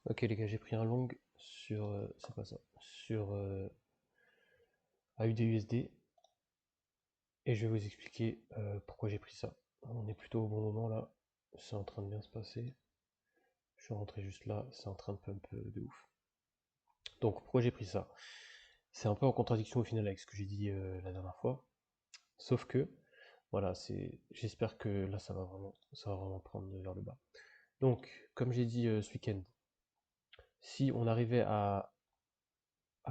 Ok les gars, j'ai pris un long sur, c'est pas ça, sur AUD-USD et je vais vous expliquer pourquoi j'ai pris ça. On est plutôt au bon moment là, c'est en train de bien se passer. Je suis rentré juste là, c'est en train de pump de ouf. Donc pourquoi j'ai pris ça? C'est un peu en contradiction au final avec ce que j'ai dit la dernière fois, sauf que voilà, j'espère que là ça va vraiment prendre vers le bas. Donc comme j'ai dit ce week-end, si on arrivait à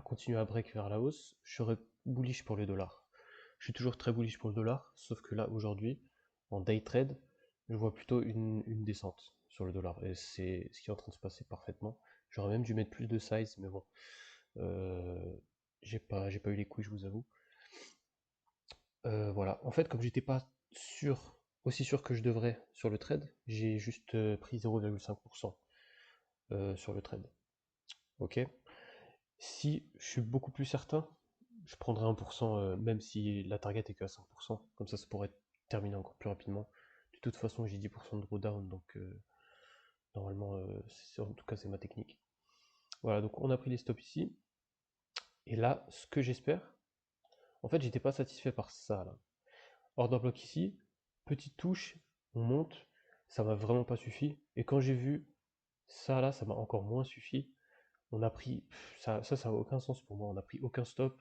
continuer à break vers la hausse, je serais bullish pour le dollar. Je suis toujours très bullish pour le dollar, sauf que là, aujourd'hui, en day trade, je vois plutôt une descente sur le dollar. Et c'est ce qui est en train de se passer parfaitement. J'aurais même dû mettre plus de size, mais bon. Euh, j'ai pas eu les couilles, je vous avoue. Voilà. En fait, comme j'étais pas sûr, aussi sûr que je devrais sur le trade, j'ai juste pris 0,5% sur le trade. Ok? Si je suis beaucoup plus certain, je prendrai 1%, même si la target est que à 5%, comme ça pourrait terminer encore plus rapidement. De toute façon, j'ai 10% de drawdown, donc normalement, en tout cas, c'est ma technique. Voilà, donc on a pris les stops ici, et là, ce que j'espère, en fait, j'étais pas satisfait par ça, là. Order block ici, petite touche, on monte, ça m'a vraiment pas suffi, et quand j'ai vu ça, là, ça m'a encore moins suffi. On a pris, ça a aucun sens pour moi, on a pris aucun stop.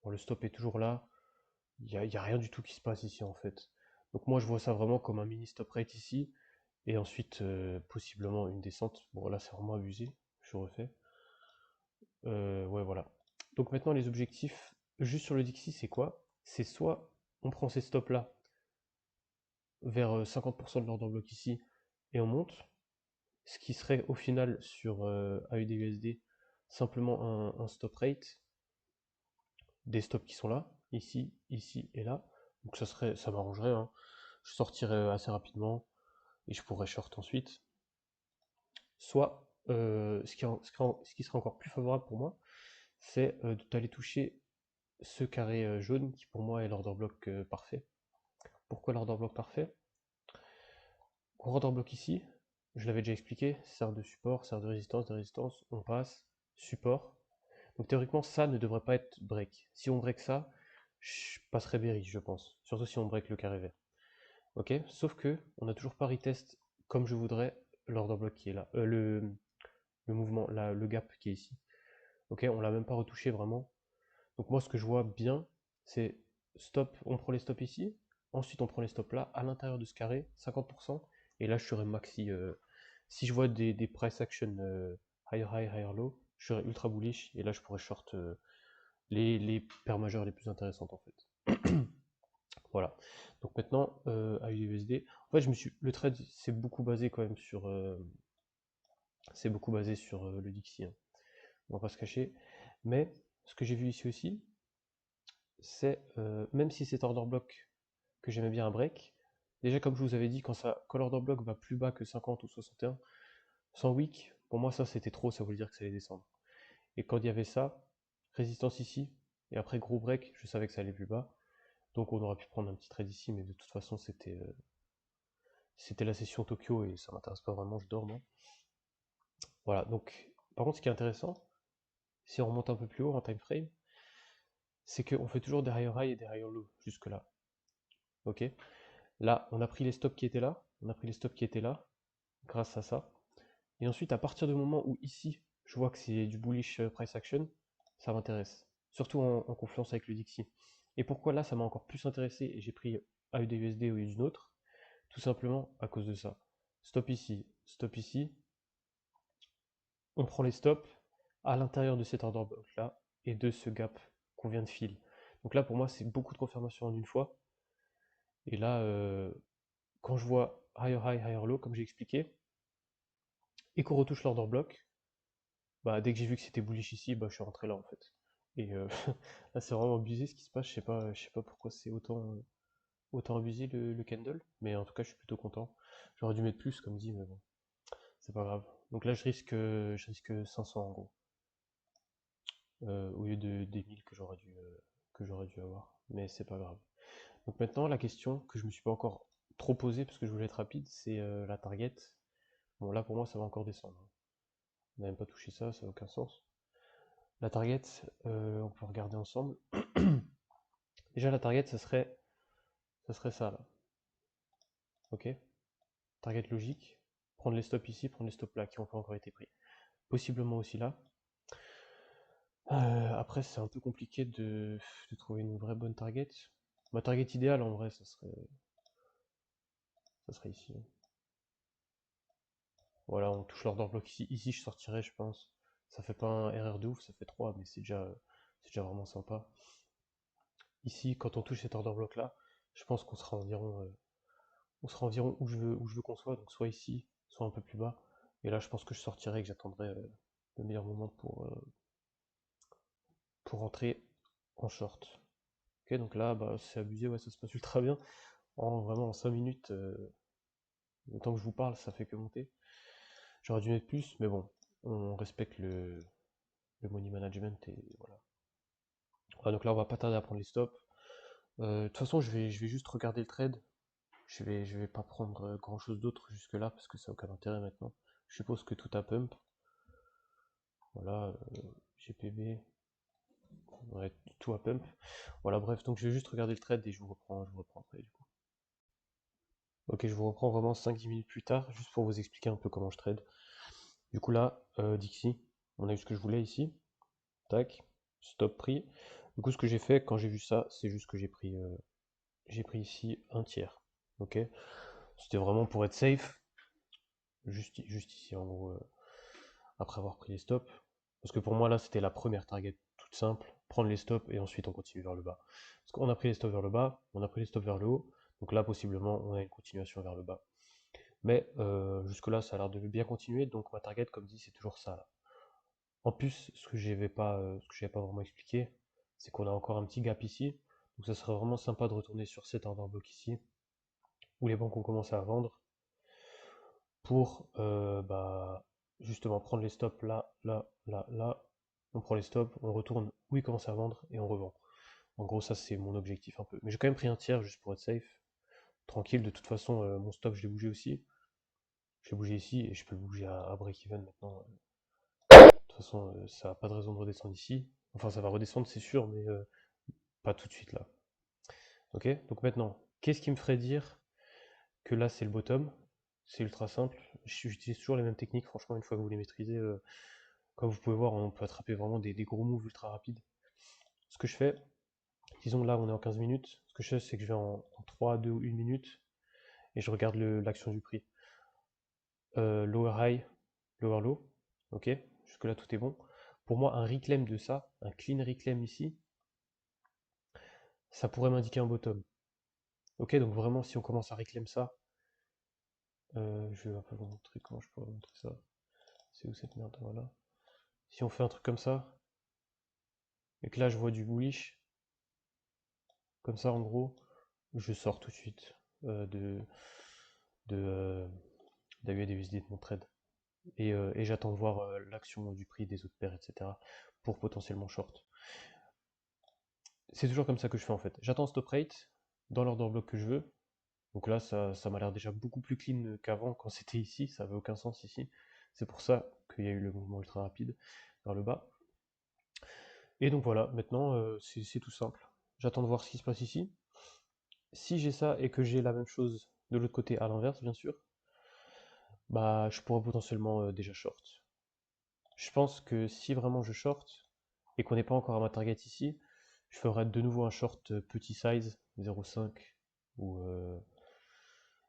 Bon, le stop est toujours là. Il y a rien du tout qui se passe ici en fait. Donc moi je vois ça vraiment comme un mini stop rate ici. Et ensuite possiblement une descente. Bon là c'est vraiment abusé. Je refais. Ouais voilà. Donc maintenant les objectifs, juste sur le Dixie, c'est quoi? C'est soit on prend ces stops là vers 50% de l'ordre bloc ici et on monte. Ce qui serait au final sur AUD-USD simplement un stop rate, des stops qui sont là, ici, ici et là. Donc ça m'arrangerait, hein. Je sortirais assez rapidement et je pourrais short ensuite. Soit, ce qui serait encore plus favorable pour moi, c'est d'aller toucher ce carré jaune qui pour moi est l'order block parfait. Pourquoi l'order block parfait? Gros order block ici, je l'avais déjà expliqué, sert de support, sert de résistance, on passe, support. Donc théoriquement ça ne devrait pas être break. Si on break ça, je passerai bearish je pense. Surtout si on break le carré vert. Ok, sauf que on n'a toujours pas retest comme je voudrais l'order block qui est là, le mouvement, là, le gap qui est ici. Ok, on l'a même pas retouché vraiment. Donc moi ce que je vois bien, c'est stop, on prend les stops ici, ensuite on prend les stops là, à l'intérieur de ce carré, 50%, et là je serai maxi. Si je vois des price action higher high, higher low, je serai ultra bullish, et là je pourrais short les paires majeures les plus intéressantes en fait. Voilà. Donc maintenant, à USD, en fait, le trade, c'est beaucoup basé sur le Dixie, hein. On va pas se cacher. Mais ce que j'ai vu ici aussi, c'est même si c'est order block que j'aimais bien un break, déjà comme je vous avais dit, quand l'order block va plus bas que 50 ou 61, sans wick, pour moi ça c'était trop, ça voulait dire que ça allait descendre. Et quand il y avait ça, résistance ici, et après gros break, je savais que ça allait plus bas. Donc on aurait pu prendre un petit trade ici, mais de toute façon c'était la session Tokyo et ça m'intéresse pas vraiment, je dors moi. Voilà, donc par contre ce qui est intéressant, si on remonte un peu plus haut en time frame, c'est qu'on fait toujours des higher high et des higher low jusque là. Ok? Là, on a pris les stops qui étaient là, on a pris les stops qui étaient là, grâce à ça. Et ensuite, à partir du moment où ici, je vois que c'est du bullish price action, ça m'intéresse. Surtout en confluence avec le Dixie. Et pourquoi là, ça m'a encore plus intéressé et j'ai pris AUD-USD au lieu d'une autre? Tout simplement à cause de ça. Stop ici, on prend les stops à l'intérieur de cet order block là et de ce gap qu'on vient de fill. Donc là, pour moi, c'est beaucoup de confirmation en une fois. Et là, quand je vois higher high, higher low, comme j'ai expliqué, et qu'on retouche l'order block, bah, dès que j'ai vu que c'était bullish ici, bah, je suis rentré là en fait. Et là, c'est vraiment abusé ce qui se passe. Je sais pas pourquoi c'est autant abusé le candle, mais en tout cas, je suis plutôt content. J'aurais dû mettre plus, comme dit, mais bon, c'est pas grave. Donc là, je risque 500 en gros, au lieu des 1000 que j'aurais dû avoir. Mais c'est pas grave. Donc maintenant, la question que je me suis pas encore trop posée parce que je voulais être rapide, c'est la target. Bon, là pour moi, ça va encore descendre, hein. n'a même pas touché ça, ça n'a aucun sens. La target, on peut regarder ensemble. Déjà, la target, ça serait ça, là. Ok? Target logique. Prendre les stops ici, prendre les stops là, qui n'ont pas encore été pris. Possiblement aussi là. Après, c'est un peu compliqué de trouver une vraie bonne target. Ma target idéale, en vrai, ça serait ici. Voilà, on touche l'order block ici. Ici, je sortirais, je pense. Ça fait pas un RR de ouf, ça fait 3, mais c'est déjà vraiment sympa. Ici, quand on touche cet order block là, je pense qu'on sera environ, où je veux qu'on soit, donc soit ici, soit un peu plus bas. Et là, je pense que je sortirai et que j'attendrai le meilleur moment pour rentrer en short. Ok, donc là, bah, c'est abusé, ouais, ça se passe ultra bien. Vraiment, en 5 minutes, le temps que je vous parle, ça fait que monter. J'aurais dû mettre plus, mais bon, on respecte le money management et voilà. Ouais, donc là, on va pas tarder à prendre les stops. De toute façon, je vais juste regarder le trade. Je vais pas prendre grand chose d'autre jusque là parce que ça n'a aucun intérêt maintenant. Je suppose que tout a pump. Voilà, GPB, ouais, tout a pump. Voilà, bref, donc je vais juste regarder le trade et je vous reprends après du coup. Ok, je vous reprends vraiment 5-10 minutes plus tard, juste pour vous expliquer un peu comment je trade. Du coup là, Dixie, on a eu ce que je voulais ici. Tac, stop prix. Du coup, ce que j'ai fait quand j'ai vu ça, c'est juste que j'ai pris ici un tiers. Ok, c'était vraiment pour être safe, juste ici en gros, après avoir pris les stops. Parce que pour moi là, c'était la première target toute simple, prendre les stops et ensuite on continue vers le bas. Parce qu'on a pris les stops vers le bas, on a pris les stops vers le haut, donc là possiblement on a une continuation vers le bas. Mais jusque-là, ça a l'air de bien continuer, donc ma target, comme dit, c'est toujours ça là. En plus, ce que j'avais pas vraiment expliqué, c'est qu'on a encore un petit gap ici. Donc ça serait vraiment sympa de retourner sur cet order block ici, où les banques ont commencé à vendre, pour bah, justement prendre les stops là, là, là, là. On prend les stops, on retourne où ils commencent à vendre et on revend. En gros, ça c'est mon objectif un peu. Mais j'ai quand même pris un tiers juste pour être safe. Tranquille, de toute façon, mon stop je l'ai bougé aussi. Je l'ai bougé ici et je peux le bouger à break-even maintenant. De toute façon, ça n'a pas de raison de redescendre ici. Enfin, ça va redescendre, c'est sûr, mais pas tout de suite là. Ok? Donc maintenant, qu'est-ce qui me ferait dire que là c'est le bottom? C'est ultra simple. J'utilise toujours les mêmes techniques, franchement, une fois que vous les maîtrisez, comme vous pouvez voir, on peut attraper vraiment des gros moves ultra rapides. Ce que je fais, disons là on est en 15 minutes, ce que je fais c'est que je vais en 3, 2 ou 1 minute et je regarde l'action du prix. Lower high, lower low, ok? Jusque là tout est bon. Pour moi, un reclaim de ça, un clean reclaim ici, ça pourrait m'indiquer un bottom. Ok, donc vraiment, si on commence à reclaim ça, je vais un peu vous montrer comment je pourrais vous montrer ça. C'est où cette merde? Voilà. Si on fait un truc comme ça, et que là je vois du bullish, comme ça en gros, je sors tout de suite de d'AUD USD de mon trade. Et j'attends de voir l'action du prix des autres paires, etc. pour potentiellement short. C'est toujours comme ça que je fais en fait. J'attends stop rate dans l'order block que je veux. Donc là, ça m'a l'air déjà beaucoup plus clean qu'avant quand c'était ici. Ça avait aucun sens ici. C'est pour ça qu'il y a eu le mouvement ultra rapide vers le bas. Et donc voilà, maintenant c'est tout simple. J'attends de voir ce qui se passe ici. Si j'ai ça et que j'ai la même chose de l'autre côté à l'inverse, bien sûr, bah je pourrais potentiellement déjà short. Je pense que si vraiment je short et qu'on n'est pas encore à ma target ici, je ferai de nouveau un short petit size 0,5 ou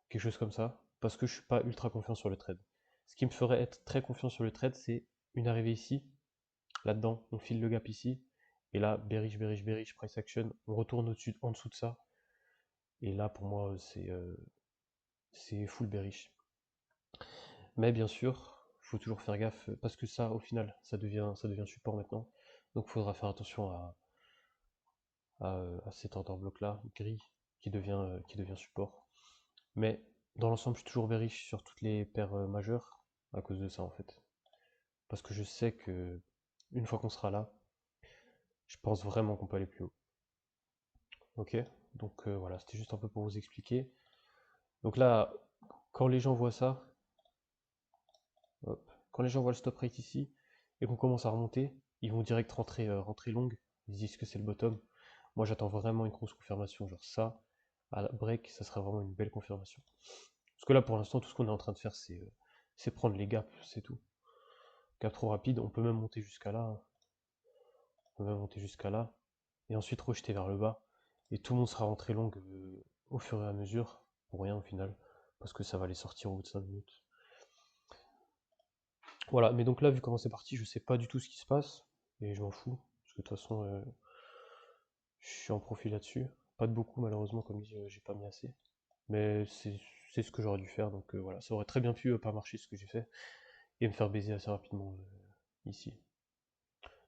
quelque chose comme ça, parce que je suis pas ultra confiant sur le trade. Ce qui me ferait être très confiant sur le trade, c'est une arrivée ici, là-dedans, on file le gap ici, et là, bearish, bearish, bearish, price action, on retourne au-dessus, en dessous de ça, et là, pour moi, c'est full bearish. Mais bien sûr, il faut toujours faire gaffe, parce que ça, au final, ça devient support maintenant, donc il faudra faire attention à cet order block là, gris, qui devient support. Mais dans l'ensemble, je suis toujours bearish sur toutes les paires majeures, à cause de ça en fait. Parce que je sais que une fois qu'on sera là, je pense vraiment qu'on peut aller plus haut. Ok? Donc voilà, c'était juste un peu pour vous expliquer. Donc là, quand les gens voient ça, hop. quand les gens voient le stop rate ici, et qu'on commence à remonter, ils vont direct rentrer longue, ils se disent que c'est le bottom. Moi j'attends vraiment une grosse confirmation, genre ça, à la break, ça sera vraiment une belle confirmation. Parce que là pour l'instant, tout ce qu'on est en train de faire, c'est prendre les gaps, c'est tout. Gap trop rapide, on peut même monter jusqu'à là, hein. On peut même monter jusqu'à là, et ensuite rejeter vers le bas, et tout le monde sera rentré longue au fur et à mesure, pour rien au final, parce que ça va les sortir au bout de 5 minutes. Voilà, mais donc là, vu comment c'est parti, je sais pas du tout ce qui se passe, et je m'en fous, parce que de toute façon, je suis en profit là-dessus. Pas de beaucoup, malheureusement, comme dit, j'ai pas mis assez. Mais c'est ce que j'aurais dû faire, donc voilà, ça aurait très bien pu pas marcher ce que j'ai fait, et me faire baiser assez rapidement ici.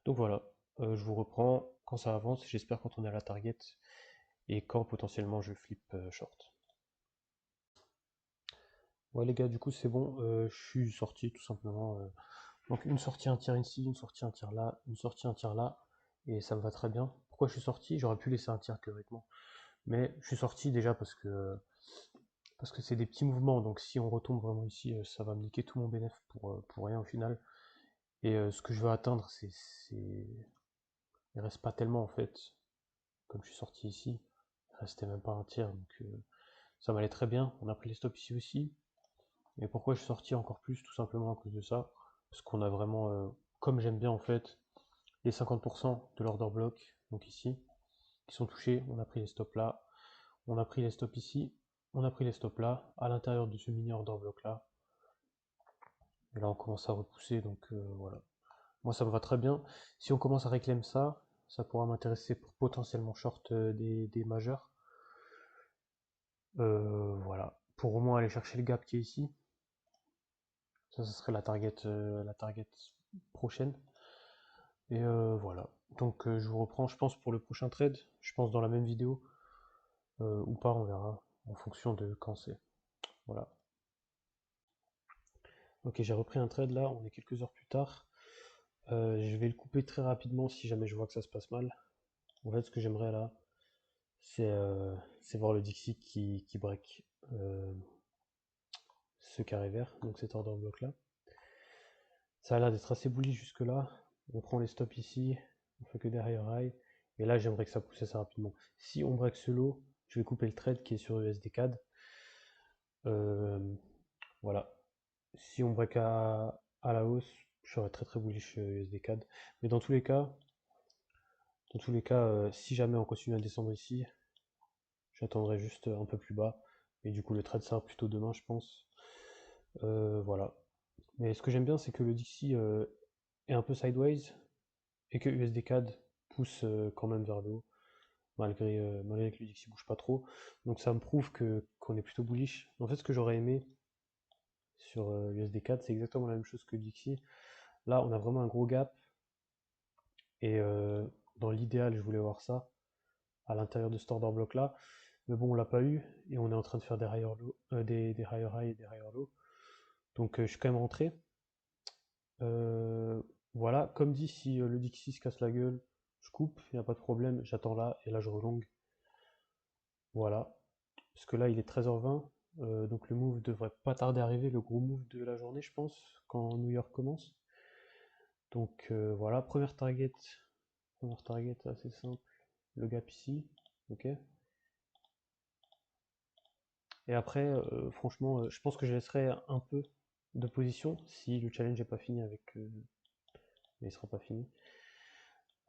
Donc voilà, je vous reprends quand ça avance, j'espère quand on est à la target, et quand potentiellement je flip short. Ouais les gars, du coup c'est bon, je suis sorti tout simplement. Donc une sortie, un tir ici, une sortie, un tir là, une sortie, un tir là, et ça me va très bien. Pourquoi je suis sorti? J'aurais pu laisser un tir théoriquement, mais je suis sorti déjà parce que c'est des petits mouvements, donc si on retombe vraiment ici, ça va me niquer tout mon bénéf pour rien au final. Et ce que je veux atteindre, il reste pas tellement en fait, comme je suis sorti ici, il restait même pas un tir, donc ça m'allait très bien. On a pris les stops ici aussi. Et pourquoi je suis sorti encore plus? Tout simplement à cause de ça. Parce qu'on a vraiment, comme j'aime bien en fait, les 50% de l'order block, donc ici, qui sont touchés. On a pris les stops là, on a pris les stops ici, on a pris les stops là, à l'intérieur de ce mini order block là. Et là on commence à repousser, donc voilà. Moi ça me va très bien. Si on commence à réclamer ça, ça pourra m'intéresser pour potentiellement short des majeurs. Voilà. Pour au moins aller chercher le gap qui est ici. Ça serait la target prochaine. Et voilà. Donc je vous reprends, je pense, pour le prochain trade. Je pense dans la même vidéo. Ou pas, on verra. En fonction de quand c'est. Voilà. Ok, j'ai repris un trade là. On est quelques heures plus tard. Je vais le couper très rapidement si jamais je vois que ça se passe mal. En fait, ce que j'aimerais là, c'est voir le Dixie qui break ce carré vert, donc cet order block là. Ça a l'air d'être assez bullish jusque là. On prend les stops ici, on fait que derrière high. Et là, j'aimerais que ça pousse assez rapidement. Si on break ce lot, je vais couper le trade qui est sur USD CAD. Voilà. Si on break à la hausse, je serais très très bullish USD CAD. Mais dans tous les cas, si jamais on continue à descendre ici, j'attendrai juste un peu plus bas. Et du coup, le trade sera plutôt demain, je pense. Voilà. Mais ce que j'aime bien, c'est que le Dixie est un peu sideways et que USD CAD pousse quand même vers le haut, malgré que le Dixie bouge pas trop. Donc ça me prouve qu'on est plutôt bullish. En fait, ce que j'aurais aimé sur USD CAD, c'est exactement la même chose que le Dixie. Là, on a vraiment un gros gap. Et dans l'idéal, je voulais voir ça à l'intérieur de ce order block là. Mais bon, on l'a pas eu. Et on est en train de faire des higher low, des higher high et des higher low. Donc je suis quand même rentré. Euh, voilà, comme dit, si le Dixie se casse la gueule, je coupe, il n'y a pas de problème, j'attends là, et là je relongue. Voilà. Parce que là il est 13h20, donc le move devrait pas tarder à arriver, le gros move de la journée, je pense, quand New York commence. Donc voilà, première target assez simple, le gap ici, ok. Et après, franchement, je pense que je laisserai un peu de position si le challenge n'est pas fini avec. Mais il sera pas fini.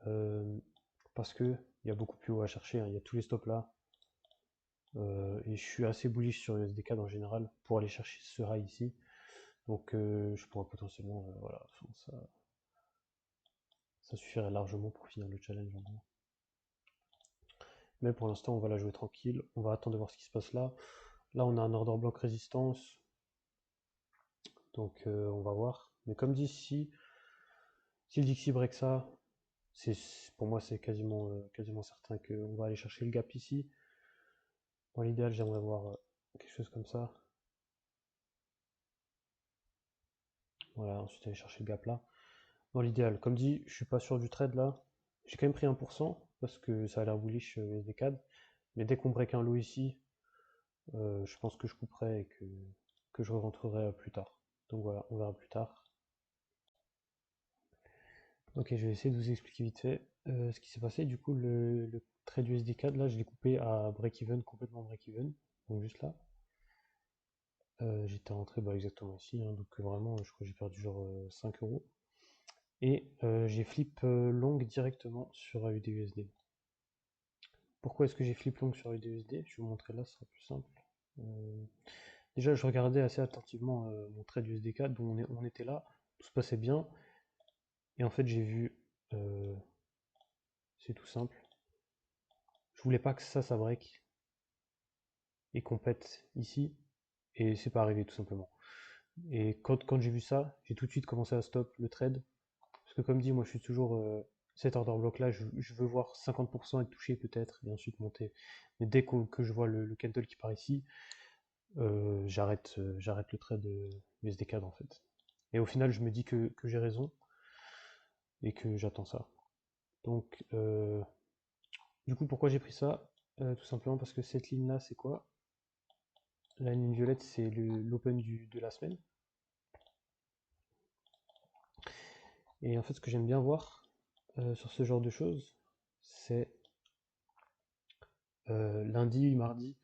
Euh, Parce que il y a beaucoup plus haut à chercher, hein. Il y a tous les stops là. Et je suis assez bullish sur le SDK en général pour aller chercher ce rail ici. Donc je pourrais potentiellement, voilà, ça suffirait largement pour finir le challenge en gros. Mais pour l'instant, on va la jouer tranquille. On va attendre de voir ce qui se passe là. Là, on a un order block résistance. Donc on va voir. Mais comme dit, si le Dixie break ça, pour moi c'est quasiment certain qu'on va aller chercher le gap ici. Dans l'idéal, j'aimerais voir quelque chose comme ça. Voilà, ensuite aller chercher le gap là. Dans l'idéal, comme dit, je suis pas sûr du trade là. J'ai quand même pris 1% parce que ça a l'air bullish USD CAD. Mais dès qu'on break un low ici, je pense que je couperai et que je rentrerai plus tard. Donc voilà, on verra plus tard. Ok, je vais essayer de vous expliquer vite fait ce qui s'est passé. Du coup, le trade USD4, là, je l'ai coupé à break-even, complètement break-even. Donc juste là. J'étais rentré bah, exactement ici, hein, donc vraiment, je crois que j'ai perdu genre 5 euros. Et j'ai flip long directement sur AUD-USD. Pourquoi est-ce que j'ai flip long sur AUD-USD? Je vais vous montrer là, ce sera plus simple. Euh, Déjà, je regardais assez attentivement mon trade USD4, dont on était là, tout se passait bien. Et en fait, j'ai vu, euh, c'est tout simple. Je voulais pas que ça break et qu'on pète ici, et c'est pas arrivé tout simplement. Et quand j'ai vu ça, j'ai tout de suite commencé à stop le trade. Parce que comme dit, moi je suis toujours cet order block là, je veux voir 50% être touché peut-être, et ensuite monter. Mais dès que je vois le candle qui part ici, j'arrête le trade USD4 en fait. Et au final, je me dis que j'ai raison et que j'attends ça. Donc, du coup, pourquoi j'ai pris ça? Tout simplement parce que cette ligne là, c'est quoi? La ligne violette, c'est l'open de la semaine. Et en fait, ce que j'aime bien voir sur ce genre de choses, c'est lundi, mardi,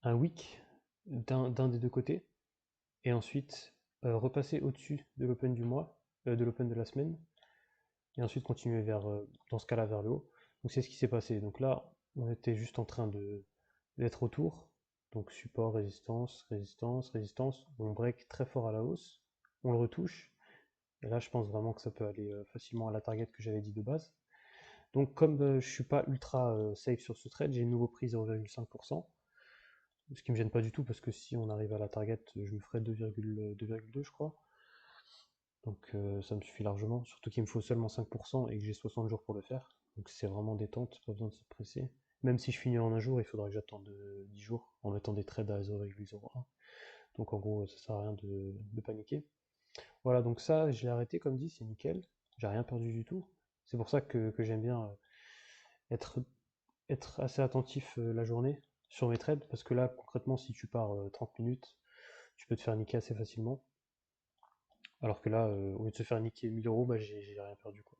un wick d'un des deux côtés, et ensuite repasser au-dessus de l'open du mois, de l'open de la semaine, et ensuite continuer vers, dans ce cas-là, vers le haut. Donc c'est ce qui s'est passé. Donc là, on était juste en train d'être autour, donc support, résistance, résistance, résistance, on break très fort à la hausse, on le retouche, et là je pense vraiment que ça peut aller facilement à la target que j'avais dit de base. Donc comme je suis pas ultra safe sur ce trade, j'ai une nouveau prise 0,5%. Ce qui me gêne pas du tout parce que si on arrive à la target, je me ferai 2,2 je crois. Donc ça me suffit largement, surtout qu'il me faut seulement 5% et que j'ai 60 jours pour le faire. Donc c'est vraiment détente, pas besoin de se presser. Même si je finis en un jour, il faudra que j'attende 10 jours en mettant des trades à 0,01. Donc en gros, ça sert à rien de paniquer. Voilà, donc ça, je l'ai arrêté comme dit, c'est nickel. J'ai rien perdu du tout. C'est pour ça que j'aime bien être, être assez attentif la journée sur mes trades, parce que là, concrètement, si tu pars 30 minutes, tu peux te faire niquer assez facilement. Alors que là, au lieu de se faire niquer 1000 euros, bah, j'ai rien perdu, quoi.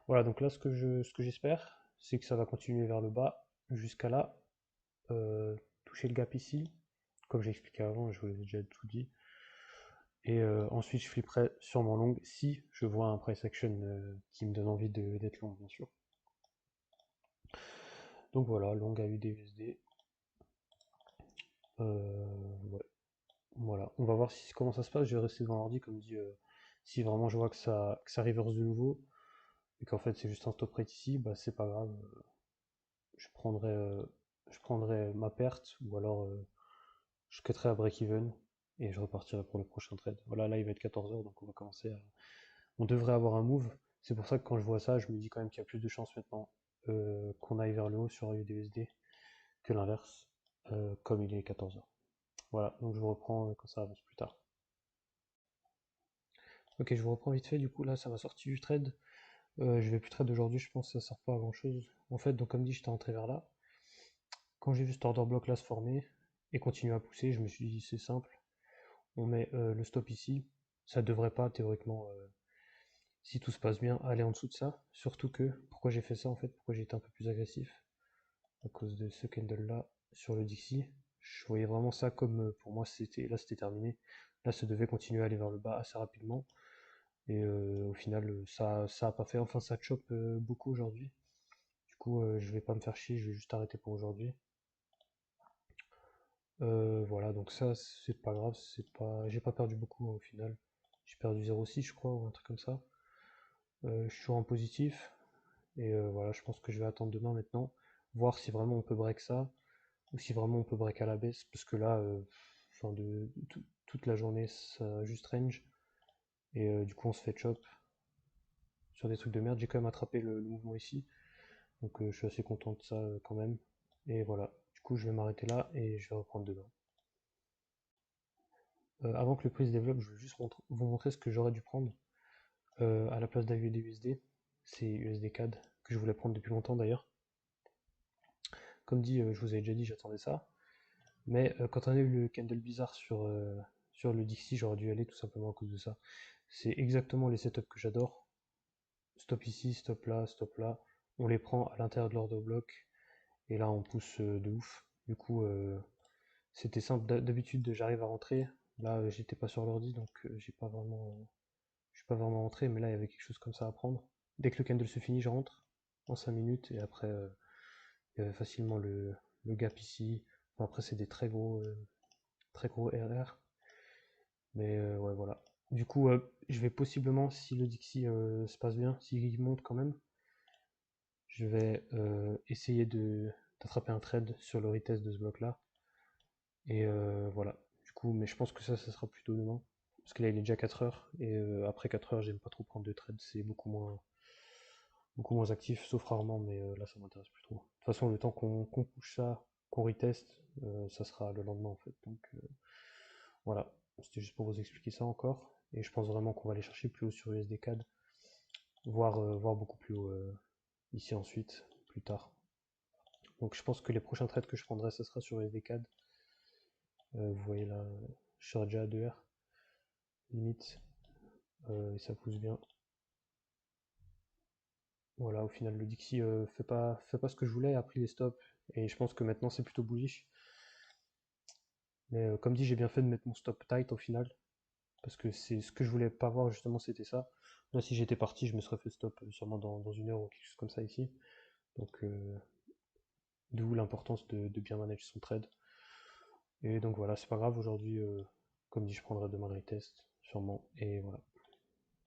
Voilà, donc là, ce que j'espère, c'est que ça va continuer vers le bas jusqu'à là, euh, toucher le gap ici, comme j'ai expliqué avant, je vous l'ai déjà tout dit. Et ensuite, je flipperai sur mon long si je vois un price action qui me donne envie d'être long, bien sûr. Donc voilà, long a eu des USD. Ouais. Voilà, on va voir comment ça se passe. Je vais rester devant l'ordi, comme dit, si vraiment je vois que ça reverse de nouveau, et qu'en fait c'est juste un stop rate ici, bah c'est pas grave. Je prendrai, euh, je prendrai ma perte, ou alors je cutterai à break-even, et je repartirai pour le prochain trade. Voilà, là il va être 14h, donc on va commencer à... On devrait avoir un move. C'est pour ça que quand je vois ça, je me dis quand même qu'il y a plus de chances maintenant qu'on aille vers le haut sur USD que l'inverse, comme il est 14h. Voilà, donc je vous reprends quand ça avance plus tard. Ok, je vous reprends vite fait, du coup là ça va sortir du trade. Je vais plus trade aujourd'hui, je pense que ça sert pas à grand chose. En fait, donc comme dit, j'étais rentré vers là. Quand j'ai vu cet order block là se former et continuer à pousser, je me suis dit c'est simple, on met le stop ici. Ça devrait pas théoriquement, si tout se passe bien, aller en dessous de ça. Surtout que, pourquoi j'ai fait ça en fait, pourquoi j'ai été un peu plus agressif, à cause de ce candle là sur le Dixie. Je voyais vraiment ça comme pour moi c'était terminé. Là ça devait continuer à aller vers le bas assez rapidement. Et au final, ça a pas fait. Enfin, ça chope beaucoup aujourd'hui. Du coup, je vais pas me faire chier, je vais juste arrêter pour aujourd'hui. Voilà, donc ça, c'est pas grave, j'ai pas perdu beaucoup au final. J'ai perdu 0,6 je crois, ou un truc comme ça. Je suis toujours en positif. Et voilà, je pense que je vais attendre demain maintenant, voir si vraiment on peut break ça, ou si vraiment on peut break à la baisse, parce que là, enfin toute la journée, ça a juste range. Et du coup, on se fait chop sur des trucs de merde. J'ai quand même attrapé le mouvement ici. Donc je suis assez content de ça quand même. Et voilà, du coup je vais m'arrêter là et je vais reprendre demain. Avant que le prix se développe, je vais juste vous montrer ce que j'aurais dû prendre à la place d'AUD USD. C'est USD CAD que je voulais prendre depuis longtemps d'ailleurs. Comme dit, je vous avais déjà dit, j'attendais ça. Mais quand on a eu le candle bizarre sur le Dixie, j'aurais dû y aller tout simplement à cause de ça. C'est exactement les setups que j'adore. stop ici, stop là. On les prend à l'intérieur de l'order bloc. Et là, on pousse de ouf. Du coup, c'était simple. D'habitude, j'arrive à rentrer. Là, j'étais pas sur l'ordi, donc je suis pas vraiment rentré. Mais là, il y avait quelque chose comme ça à prendre. Dès que le candle se finit, je rentre en 5 minutes. Et après, il y avait facilement le gap ici. Enfin, après, c'est des très gros RR. Mais ouais, voilà. Du coup, je vais possiblement, si le Dixie se passe bien, s'il monte quand même, je vais essayer d'attraper un trade sur le retest de ce bloc-là. Et voilà. Du coup, mais je pense que ça sera plutôt demain. Parce que là, il est déjà 4 heures. Et après 4 heures, j'aime pas trop prendre de trade. C'est beaucoup moins actif, sauf rarement. Mais là, ça m'intéresse plus trop. De toute façon, le temps qu'on push ça, qu'on reteste, ça sera le lendemain en fait. Donc voilà. C'était juste pour vous expliquer ça encore. Et je pense vraiment qu'on va aller chercher plus haut sur USD CAD, voire beaucoup plus haut ici ensuite, plus tard. Donc je pense que les prochains trades que je prendrai, ça sera sur USD CAD. Vous voyez là, je serai déjà à 2R, limite, et ça pousse bien. Voilà, au final, le Dixie fait pas ce que je voulais, a pris les stops, et je pense que maintenant c'est plutôt bullish. Mais comme dit, j'ai bien fait de mettre mon stop tight au final, parce que c'est ce que je voulais pas voir justement, c'était ça. Là, si j'étais parti, je me serais fait stop sûrement dans une heure ou quelque chose comme ça ici. Donc, d'où l'importance de bien manager son trade. Et donc voilà, c'est pas grave, aujourd'hui, comme dit, je prendrai demain le retest, sûrement, et voilà.